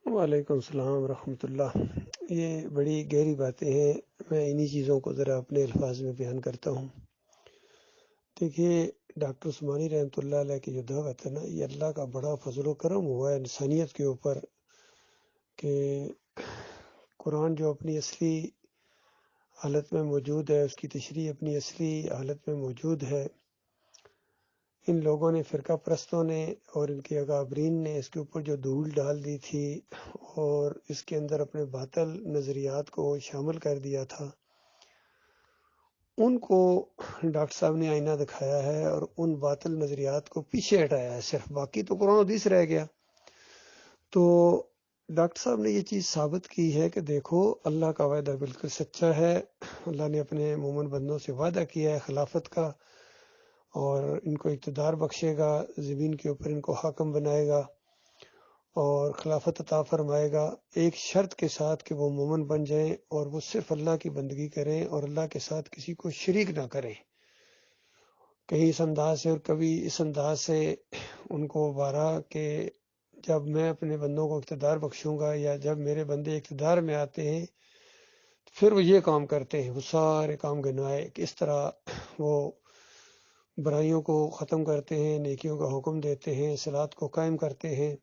وعلیکم السلام ورحمۃ اللہ۔ یہ بڑی گہری باتیں ہیں، میں انہی چیزوں کو ذرا اپنے الفاظ میں بیان کرتا ہوں۔ دیکھیے، ڈاکٹر عثمانی رحمۃ اللہ علیہ کی جو دعوت ہے نا، یہ اللہ کا بڑا فضل و کرم ہوا ہے انسانیت کے اوپر کہ قرآن جو اپنی اصلی حالت میں موجود ہے، اس کی تشریح اپنی اصلی حالت میں موجود ہے، ان لوگوں نے، فرقہ پرستوں نے اور ان کے اکابرین نے اس کے اوپر جو دھول ڈال دی تھی اور اس کے اندر اپنے باطل نظریات کو شامل کر دیا تھا، ان کو ڈاکٹر صاحب نے آئینہ دکھایا ہے اور ان باطل نظریات کو پیچھے ہٹایا ہے صرف، باقی تو قرآن و حدیث رہ گیا۔ تو ڈاکٹر صاحب نے یہ چیز ثابت کی ہے کہ دیکھو، اللہ کا وعدہ بالکل سچا ہے، اللہ نے اپنے مومن بندوں سے وعدہ کیا ہے خلافت کا، اور ان کو اقتدار بخشے گا، زمین کے اوپر ان کو حاکم بنائے گا اور خلافت عطا فرمائے گا، ایک شرط کے ساتھ کہ وہ مومن بن جائیں اور وہ صرف اللہ کی بندگی کریں اور اللہ کے ساتھ کسی کو شریک نہ کریں۔ کہیں اس انداز سے اور کبھی اس انداز سے ان کو ابھارا کہ جب میں اپنے بندوں کو اقتدار بخشوں گا یا جب میرے بندے اقتدار میں آتے ہیں پھر وہ یہ کام کرتے ہیں، وہ سارے کام گنوائے کہ اس طرح وہ برائیوں کو ختم کرتے ہیں، نیکیوں کا حکم دیتے ہیں، صلاۃ کو قائم کرتے ہیں،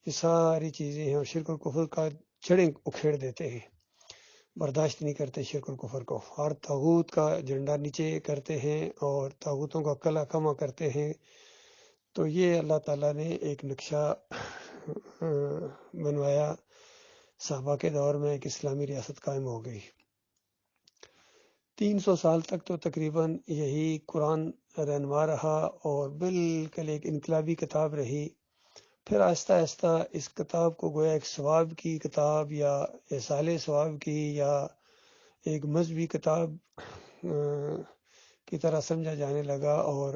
یہ ساری چیزیں ہیں، اور شرک و کفر کا جڑیں اکھیڑ دیتے ہیں، برداشت نہیں کرتے شرک و کفر کو، اور طاغوت کا جھنڈا نیچے کرتے ہیں اور طاغوتوں کا کلا کما کرتے ہیں۔ تو یہ اللہ تعالیٰ نے ایک نقشہ بنوایا، صحابہ کے دور میں ایک اسلامی ریاست قائم ہو گئی۔ 300 سال تک تو تقریباً یہی قرآن رہنما رہا اور بالکل ایک انقلابی کتاب رہی۔ پھر آہستہ آہستہ اس کتاب کو گویا ایک ثواب کی کتاب یا احصال ثواب کی یا ایک مذہبی کتاب کی طرح سمجھا جانے لگا، اور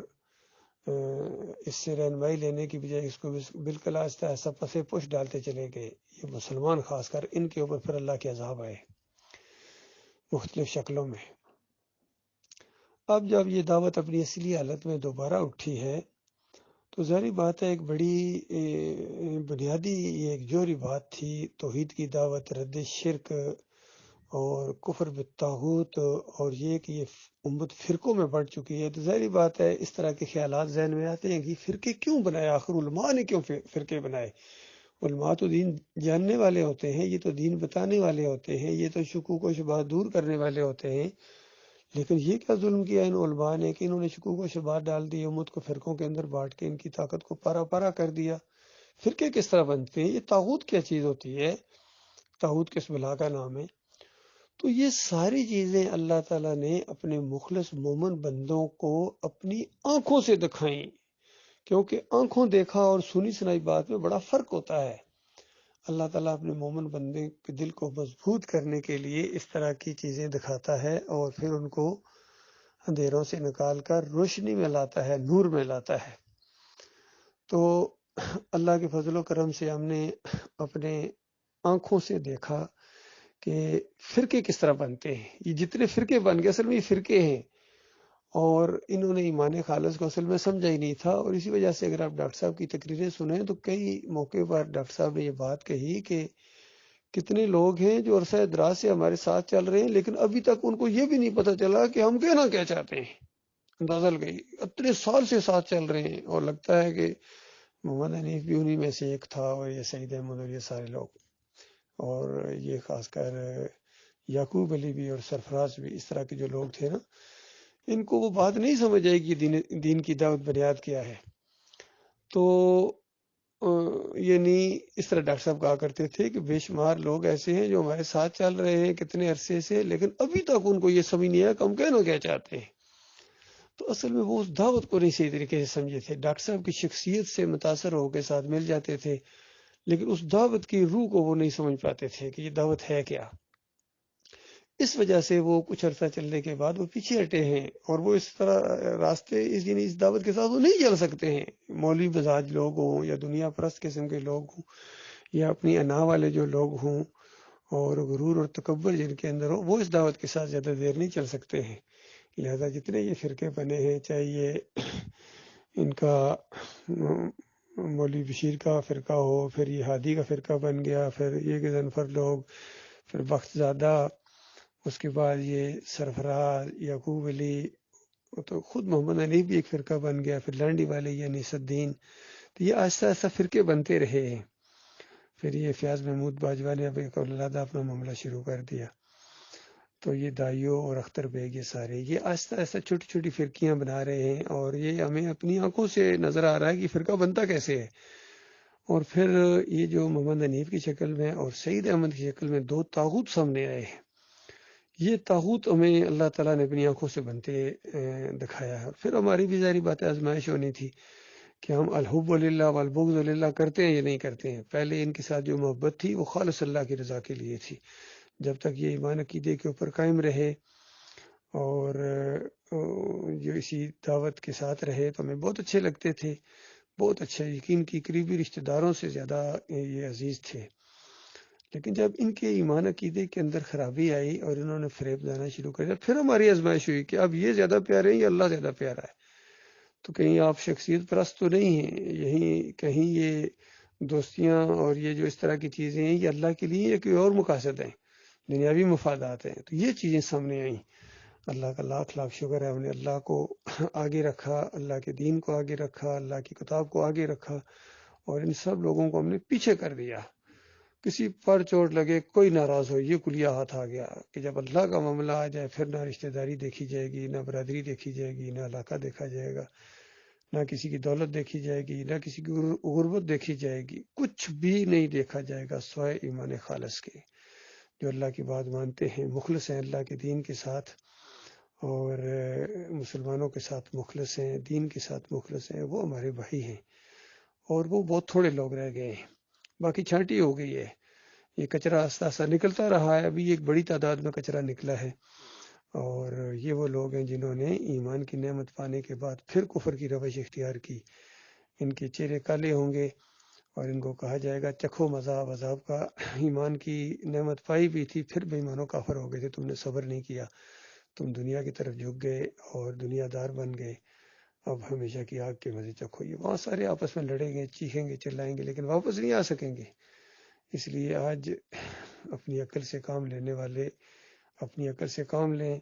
اس سے رہنمائی لینے کی بجائے اس کو بالکل آہستہ آہستہ پسے پش ڈالتے چلے گئے۔ یہ مسلمان خاص کر، ان کے اوپر پھر اللہ کے عذاب آئے مختلف شکلوں میں۔ اب جب یہ دعوت اپنی اصلی حالت میں دوبارہ اٹھی ہے تو ظاہری بات ہے، ایک بڑی بنیادی یہ ایک جوہری بات تھی، توحید کی دعوت، رد شرک اور کفر بالطاغوت، اور یہ کہ یہ امت فرقوں میں بڑھ چکی ہے۔ تو ظاہری بات ہے اس طرح کے خیالات ذہن میں آتے ہیں کہ فرقے کیوں بنائے، آخر علماء نے کیوں فرقے بنائے؟ علماء تو دین جاننے والے ہوتے ہیں، یہ تو دین بتانے والے ہوتے ہیں، یہ تو شکوک و شبہات دور کرنے والے ہوتے ہیں، لیکن یہ کیا ظلم کیا ان علماء نے کہ انہوں نے شکوک و شبہات ڈال دی، امت کو فرقوں کے اندر بانٹ کے ان کی طاقت کو پارا پارا کر دیا۔ فرقے کس طرح بنتے ہیں؟ یہ طاغوت کیا چیز ہوتی ہے؟ طاغوت کس بلا کا نام ہے؟ تو یہ ساری چیزیں اللہ تعالیٰ نے اپنے مخلص مومن بندوں کو اپنی آنکھوں سے دکھائیں، کیونکہ آنکھوں دیکھا اور سنی سنائی بات میں بڑا فرق ہوتا ہے۔ اللہ تعالیٰ اپنے مومن بندے کے دل کو مضبوط کرنے کے لیے اس طرح کی چیزیں دکھاتا ہے اور پھر ان کو اندھیروں سے نکال کر روشنی میں لاتا ہے، نور میں لاتا ہے۔ تو اللہ کے فضل و کرم سے ہم نے اپنے آنکھوں سے دیکھا کہ فرقے کس طرح بنتے ہیں۔ یہ جتنے فرقے بن گئے اصل میں یہ فرقے ہیں، اور انہوں نے ایمان خالص کو اصل میں سمجھا ہی نہیں تھا، اور اسی وجہ سے اگر آپ ڈاکٹر صاحب کی تقریریں سنیں تو کئی موقع پر ڈاکٹر صاحب نے یہ بات کہی کہ کتنے لوگ ہیں جو عرصہ دراز سے ہمارے ساتھ چل رہے ہیں لیکن ابھی تک ان کو یہ بھی نہیں پتہ چلا کہ ہم کہنا کیا چاہتے ہیں۔ اندازہ لگائی، اتنے سال سے ساتھ چل رہے ہیں، اور لگتا ہے کہ محمد حنیف بھی انہی میں سے ایک تھا، اور یہ سعید احمد اور یہ سارے لوگ، اور یہ خاص کر یعقوب علی بھی اور سرفراز بھی، اس طرح کے جو لوگ تھے نا، ان کو وہ بات نہیں سمجھ آئی کہ دین کی دعوت بنیاد کیا ہے۔ تو یعنی اس طرح ڈاکٹر صاحب کہا کرتے تھے کہ بے شمار لوگ ایسے ہیں جو ہمارے ساتھ چل رہے ہیں کتنے عرصے سے، لیکن ابھی تک ان کو یہ سمجھ نہیں آیا کہ ہم کہنا کیا چاہتے ہیں۔ تو اصل میں وہ اس دعوت کو نہیں صحیح طریقے سے سمجھے تھے، ڈاکٹر صاحب کی شخصیت سے متاثر ہو کے ساتھ مل جاتے تھے، لیکن اس دعوت کی روح کو وہ نہیں سمجھ پاتے تھے کہ یہ دعوت ہے کیا۔ اس وجہ سے وہ کچھ عرصہ چلنے کے بعد وہ پیچھے ہٹے ہیں، اور وہ اس طرح راستے اس دعوت کے ساتھ وہ نہیں چل سکتے ہیں۔ مولوی مزاج لوگ ہوں یا دنیا پرست قسم کے لوگ ہوں یا اپنی انا والے جو لوگ ہوں اور غرور اور تکبر جن کے اندر ہو، وہ اس دعوت کے ساتھ زیادہ دیر نہیں چل سکتے ہیں۔ لہذا جتنے یہ فرقے بنے ہیں، چاہے یہ ان کا مولوی بشیر کا فرقہ ہو، پھر یہ ہادی کا فرقہ بن گیا، پھر یہ غضنفر لوگ، پھر بخت زادہ، اس کے بعد یہ سرفراز یعقوب علی، تو خود محمد حنیف بھی ایک فرقہ بن گیا، پھر لانڈی والے یہ انیس الدین، تو یہ آہستہ آہستہ فرقے بنتے رہے ہیں۔ پھر یہ فیاض محمود باجوہ نے اب ایک علیحدہ اپنا معاملہ شروع کر دیا، تو یہ دائیو اور اختر بیگ یہ سارے یہ آہستہ آہستہ چھوٹی چھوٹی فرقیاں بنا رہے ہیں، اور یہ ہمیں اپنی آنکھوں سے نظر آ رہا ہے کہ فرقہ بنتا کیسے ہے۔ اور پھر یہ جو محمد حنیف کی شکل میں اور سعید احمد کی شکل میں دو طاغوت سامنے آئے ہیں، یہ طاغوت ہمیں اللہ تعالیٰ نے اپنی آنکھوں سے بنتے دکھایا ہے۔ اور پھر ہماری بھی ظاہری بات آزمائش ہونی تھی کہ ہم الحب للہ والبغض للہ کرتے ہیں یا نہیں کرتے ہیں۔ پہلے ان کے ساتھ جو محبت تھی وہ خالص اللہ کی رضا کے لیے تھی، جب تک یہ ایمان عقیدے کے اوپر قائم رہے اور جو اسی دعوت کے ساتھ رہے تو ہمیں بہت اچھے لگتے تھے، بہت اچھا، یقین کی قریبی رشتہ داروں سے زیادہ یہ عزیز تھے۔ لیکن جب ان کے ایمان عقیدے کے اندر خرابی آئی اور انہوں نے فریب لانا شروع کر دیا، پھر ہماری آزمائش ہوئی کہ اب یہ زیادہ پیارے ہیں یا اللہ زیادہ پیارا ہے۔ تو کہیں آپ شخصیت پرست تو نہیں ہیں، یہیں کہیں یہ دوستیاں اور یہ جو اس طرح کی چیزیں ہیں یہ اللہ کے لیے یا کوئی اور مقاصد ہیں، دنیاوی مفادات ہیں۔ تو یہ چیزیں سامنے آئیں۔ اللہ کا لاکھ لاکھ شکر ہے، ہم نے اللہ کو آگے رکھا، اللہ کے دین کو آگے رکھا، اللہ کی کتاب کو آگے رکھا، اور ان سب لوگوں کو ہم نے پیچھے کر دیا۔ کسی پر چوٹ لگے، کوئی ناراض ہو، یہ کلیہ ہاتھ آ گیا کہ جب اللہ کا معاملہ آ جائے پھر نہ رشتہ داری دیکھی جائے گی، نہ برادری دیکھی جائے گی، نہ علاقہ دیکھا جائے گا، نہ کسی کی دولت دیکھی جائے گی، نہ کسی کی غربت دیکھی جائے گی، کچھ بھی نہیں دیکھا جائے گا سوائے ایمان خالص کے۔ جو اللہ کی بات مانتے ہیں، مخلص ہیں اللہ کے دین کے ساتھ، اور مسلمانوں کے ساتھ مخلص ہیں، دین کے ساتھ مخلص ہیں، وہ ہمارے بھائی ہیں۔ اور وہ بہت تھوڑے لوگ رہ گئے ہیں، باقی چھانٹی ہو گئی ہے۔ یہ کچرا آہستہ آہستہ نکلتا رہا ہے، ابھی ایک بڑی تعداد میں کچرا نکلا ہے، اور یہ وہ لوگ ہیں جنہوں نے ایمان کی نعمت پانے کے بعد پھر کفر کی روش اختیار کی۔ ان کے چہرے کالے ہوں گے اور ان کو کہا جائے گا چکھو مذاب، عذاب کا، ایمان کی نعمت پائی بھی تھی پھر بے ایمانوں کافر ہو گئے تھے، تم نے صبر نہیں کیا، تم دنیا کی طرف جھک گئے اور دنیا دار بن گئے، اب ہمیشہ کی آگ کے مزے چکھو۔ یہ وہاں سارے آپس میں لڑیں گے، چیخیں گے، چلائیں گے، لیکن واپس نہیں آ سکیں گے۔ اس لیے آج اپنی عقل سے کام لینے والے اپنی عقل سے کام لیں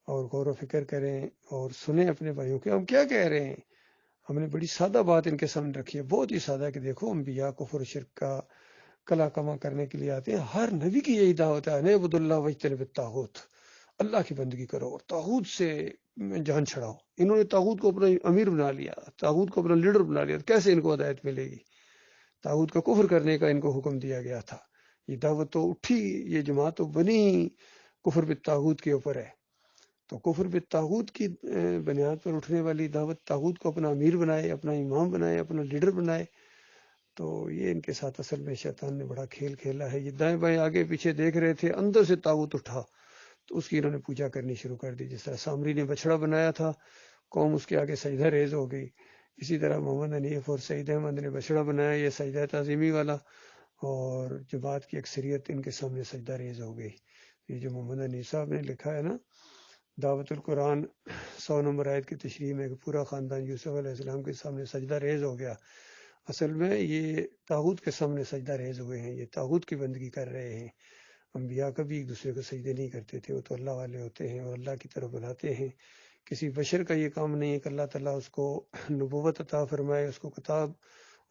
اور غور و فکر کریں اور سنیں اپنے بھائیوں کے ہم کیا کہہ رہے ہیں۔ ہم نے بڑی سادہ بات ان کے سامنے رکھی ہے، بہت ہی سادہ، کہ دیکھو انبیاء کفر و شرک کا کلا کما کرنے کے لیے آتے ہیں، ہر نبی کی یہی دعوت ہے، نعبد اللہ واجتنب الطاغوت، اللہ کی بندگی کرو اور طاغوت سے جان چھڑاؤ۔ انہوں نے طاغوت کو اپنا امیر بنا لیا، طاغوت کو اپنا لیڈر بنا لیا، کیسے ان کو ہدایت ملے گی؟ طاغوت کا کفر کرنے کا ان کو حکم دیا گیا تھا۔ یہ دعوت تو اٹھی، یہ جماعت تو بنی کفر بالطاغوت کے اوپر ہے۔ تو کفر بالطاغوت کی بنیاد پر اٹھنے والی دعوت طاغوت کو اپنا امیر بنائے، اپنا امام بنائے، اپنا لیڈر بنائے، تو یہ ان کے ساتھ اصل میں شیطان نے بڑا کھیل کھیلا ہے۔ یہ دائیں بائیں آگے پیچھے دیکھ رہے تھے، اندر سے طاغوت اٹھا تو اس کی انہوں نے پوجا کرنی شروع کر دی۔ جس طرح سامری نے بچڑا بنایا تھا، قوم اس کے آگے سجدہ ریز ہو گئی، اسی طرح محمد حنیف اور سعید احمد نے بچڑا بنایا، یہ سجدہ تعظیمی والا، اور جماعت کی اکثریت ان کے سامنے سجدہ ریز ہو گئی۔ یہ جو محمد حنیف صاحب نے لکھا ہے نا دعوت القرآن 100 نمبر آیت کی تشریح میں کہ پورا خاندان یوسف علیہ السلام کے سامنے سجدہ ریز ہو گیا، اصل میں یہ طاغوت کے سامنے سجدہ ریز ہوئے ہیں، یہ طاغوت کی بندگی کر رہے ہیں۔ انبیاء کبھی ایک دوسرے کو سجدے نہیں کرتے تھے، وہ تو اللہ والے ہوتے ہیں اور اللہ کی طرف بلاتے ہیں۔ کسی بشر کا یہ کام نہیں ہے کہ اللہ تعالیٰ اس کو نبوت عطا فرمائے، اس کو کتاب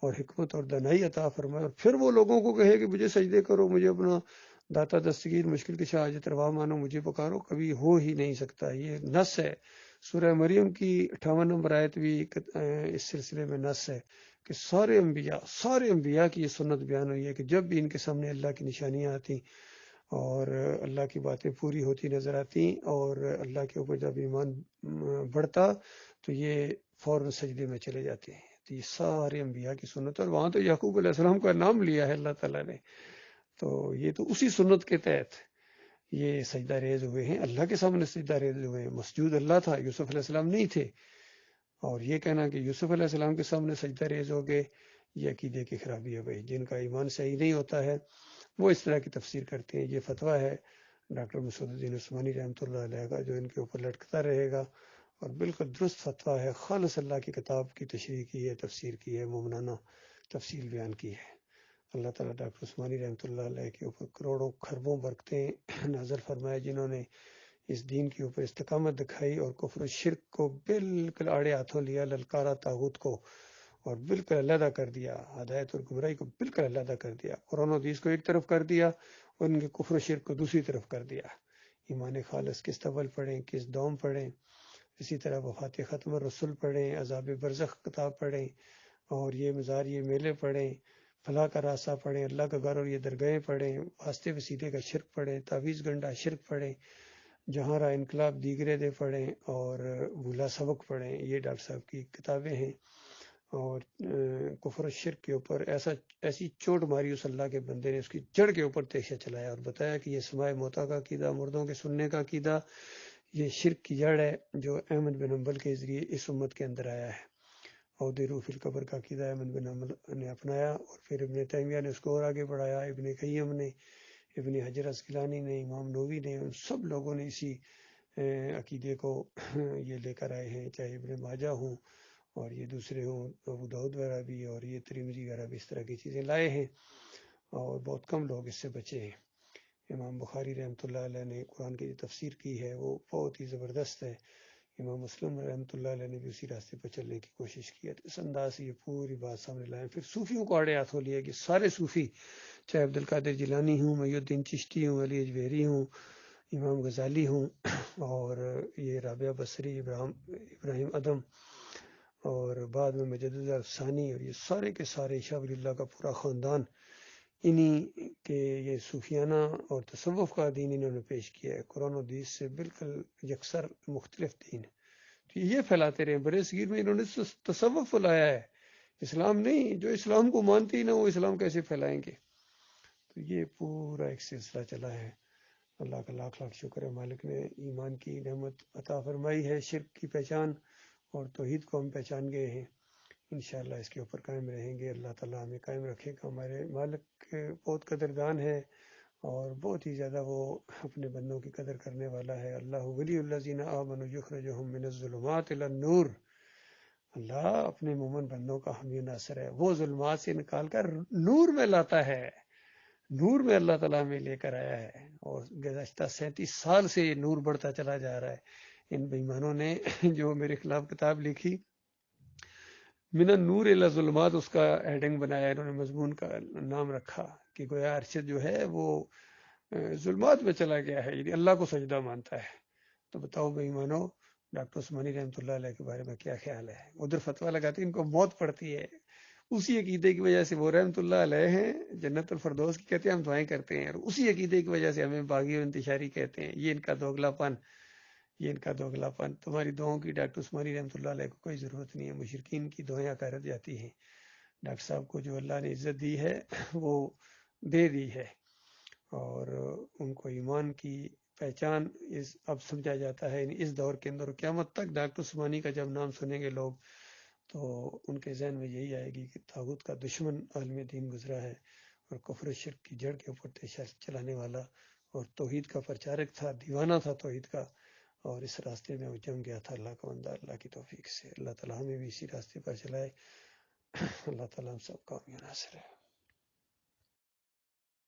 اور حکمت اور دانائی عطا فرمائے، اور پھر وہ لوگوں کو کہے کہ مجھے سجدے کرو، مجھے اپنا داتا دستگیر مشکل کشا حاجت روا مانو، مجھے پکارو، کبھی ہو ہی نہیں سکتا۔ یہ نص ہے، سورہ مریم کی 58 نمبر آیت بھی اس سلسلے میں نص ہے کہ سارے انبیاء کی یہ سنت بیان ہوئی ہے کہ جب بھی ان کے سامنے اللہ کی نشانیاں آتی اور اللہ کی باتیں پوری ہوتی نظر آتی اور اللہ کے اوپر جب ایمان بڑھتا تو یہ فوراً سجدے میں چلے جاتے ہیں۔ تو یہ سارے انبیاء کی سنت ہے، اور وہاں تو یعقوب علیہ السلام کا نام لیا ہے اللہ تعالیٰ نے، تو یہ تو اسی سنت کے تحت یہ سجدہ ریز ہوئے ہیں، اللہ کے سامنے سجدہ ریز ہوئے ہیں۔ مسجود اللہ تھا، یوسف علیہ السلام نہیں تھے، اور یہ کہنا کہ یوسف علیہ السلام کے سامنے سجدہ ریز ہو گئے، یہ عقیدے کی خرابی ہے بھائی۔ جن کا ایمان صحیح نہیں ہوتا ہے وہ اس طرح کی تفسیر کرتے ہیں۔ یہ فتویٰ ہے ڈاکٹر مسعود الدین عثمانی رحمۃ اللہ علیہ کا، جو ان کے اوپر لٹکتا رہے گا اور بالکل درست فتویٰ ہے، خالص اللہ کی کتاب کی تشریح کی ہے، تفسیر کی ہے، مومنانہ تفصیل بیان کی ہے۔ اللہ تعالیٰ ڈاکٹر عثمانی رحمۃ اللہ علیہ کے اوپر کروڑوں خربوں برکتیں نازل فرمائے، جنہوں نے اس دین کے اوپر استقامت دکھائی اور کفر و شرک کو بالکل آڑے ہاتھوں لیا، للکارا طاغوت کو اور بالکل علیحدہ کر دیا، ہدایت اور گمراہی کو بالکل علیحدہ کر دیا، قرآن و حدیث کو ایک طرف کر دیا اور ان کے کفر و شرک کو دوسری طرف کر دیا۔ ایمان خالص کس طول پڑھیں، کس دوم پڑھیں، اسی طرح وفات ختم الرسل پڑھیں، عذاب برزخ کتاب پڑھیں، اور یہ مزار یہ میلے پڑھیں، فلاح کا راستہ پڑھیں، اللہ کا گھر اور یہ درگاہیں پڑھیں، واسطے وسیلے کا شرک پڑھیں، تعویذ گنڈا شرک پڑھیں، جہاں را انقلاب دیگرے دے پڑھیں، اور بھولا سبق پڑھیں۔ یہ ڈاکٹر صاحب کی کتابیں ہیں، اور کفر و شرک کے اوپر ایسی چوٹ ماری اس اللہ کے بندے نے، اس کی جڑ کے اوپر تیشہ چلایا اور بتایا کہ یہ سمائے موتا کا عقیدہ، مردوں کے سننے کا عقیدہ، یہ شرک کی جڑ ہے جو احمد بن حنبل کے ذریعے اس امت کے اندر آیا ہے۔ عہد روح فی القبر کا عقیدہ احمد بن حنبل نے اپنایا، اور پھر ابن تیمیہ نے اس کو اور آگے بڑھایا، ابن قیم نے، ابن حجر عسقلانی نے، امام نووی نے، ان سب لوگوں نے اسی عقیدے کو یہ لے کر آئے ہیں، چاہے ابن ماجہ ہوں اور یہ دوسرے ہوں، ابو داؤد وغیرہ بھی، اور یہ ترمذی وغیرہ بھی اس طرح کی چیزیں لائے ہیں، اور بہت کم لوگ اس سے بچے ہیں۔ امام بخاری رحمۃ اللہ علیہ نے قرآن کی جو تفسیر کی ہے وہ بہت ہی زبردست ہے۔ امام مسلم رحمۃ اللہ علیہ نے بھی اسی راستے پر چلنے کی کوشش کی ہے۔ تو اس انداز سے یہ پوری بات سامنے لائیں۔ پھر صوفیوں کو آڑے ہاتھوں لیا کہ سارے صوفی، چاہے عبد القادر جیلانی ہوں، محی الدین چشتی ہوں، علی اجویری ہوں، امام غزالی ہوں، اور یہ رابعہ بصری، ابراہیم ادم، اور بعد میں مجدد افسانی، اور یہ سارے کے سارے شاہ ولی اللہ کا پورا خاندان، انہی کے یہ صوفیانہ اور تصوف کا دین انہوں نے پیش کیا ہے، قرآن و حدیث سے بالکل یکسر مختلف دین ہے۔ تو یہ پھیلاتے رہے، برے صغیر میں انہوں نے تصوف لایا ہے، اسلام نہیں۔ جو اسلام کو مانتے ہی نہ وہ اسلام کیسے پھیلائیں گے؟ تو یہ پورا ایک سلسلہ چلا ہے۔ اللہ کا لاکھ لاکھ شکر ہے، مالک نے ایمان کی نعمت عطا فرمائی ہے، شرک کی پہچان اور توحید کو ہم پہچان گئے ہیں۔ انشاءاللہ اس کے اوپر قائم رہیں گے، اللہ تعالیٰ ہمیں قائم رکھے گا۔ ہمارے مالک بہت قدردان ہے، اور بہت ہی زیادہ وہ اپنے بندوں کی قدر کرنے والا ہے۔ اللہ ولی الذین آمنوا یخرجہم من الظلمات الی النور۔ اللہ اپنے مومن بندوں کا حامی و ناصر ہے، وہ ظلمات سے نکال کر نور میں لاتا ہے۔ نور میں اللہ تعالیٰ میں لے کر آیا ہے، اور گزشتہ 37 سال سے یہ نور بڑھتا چلا جا رہا ہے۔ ان بےایمانوں نے جو میرے خلاف کتاب لکھی، من النور الی الظلمات، اس کا ہیڈنگ بنایا، انہوں نے مضمون کا نام رکھا کہ گویا ارشد جو ہے وہ ظلمات میں چلا گیا ہے، یعنی اللہ کو سجدہ مانتا ہے۔ تو بتاؤ بے ایمانو، ڈاکٹر عثمانی رحمۃ اللہ علیہ کے بارے میں کیا خیال ہے؟ ادھر فتویٰ لگاتے ہیں، ان کو موت پڑتی ہے، اسی عقیدے کی وجہ سے وہ رحمۃ اللہ علیہ ہیں، جنت الفردوس کی کہتے ہیں، ہم دعائیں کرتے ہیں، اور اسی عقیدے کی وجہ سے ہمیں باغی اور انتشاری کہتے ہیں۔ یہ ان کا دوگلا پن، یہ ان کا دوگلا پن۔ تمہاری دعاؤں کی ڈاکٹر عثمانی رحمۃ اللہ علیہ کو کوئی ضرورت نہیں ہے، مشرکین کی دعائیں اکارت جاتی ہیں۔ ڈاکٹر صاحب کو جو اللہ نے عزت دی ہے وہ دے دی ہے، اور ان کو ایمان کی پہچان اب سمجھا جاتا ہے اس دور کے اندر۔ قیامت تک ڈاکٹر عثمانی کا جب نام سنیں گے لوگ تو ان کے ذہن میں یہی آئے گی کہ طاغوت کا دشمن عالم دین گزرا ہے، اور کفر و شرک کی جڑ کے اوپر تیشہ چلانے والا، اور توحید کا پرچارک تھا، دیوانہ تھا توحید کا، اور اس راستے میں وہ جم گیا تھا۔ اللہ کا بندہ، اللہ کی توفیق سے اللہ تعالیٰ ہمیں بھی اسی راستے پر چلائے۔ اللہ تعالیٰ ہم سب کا حامی و ناصر ہے۔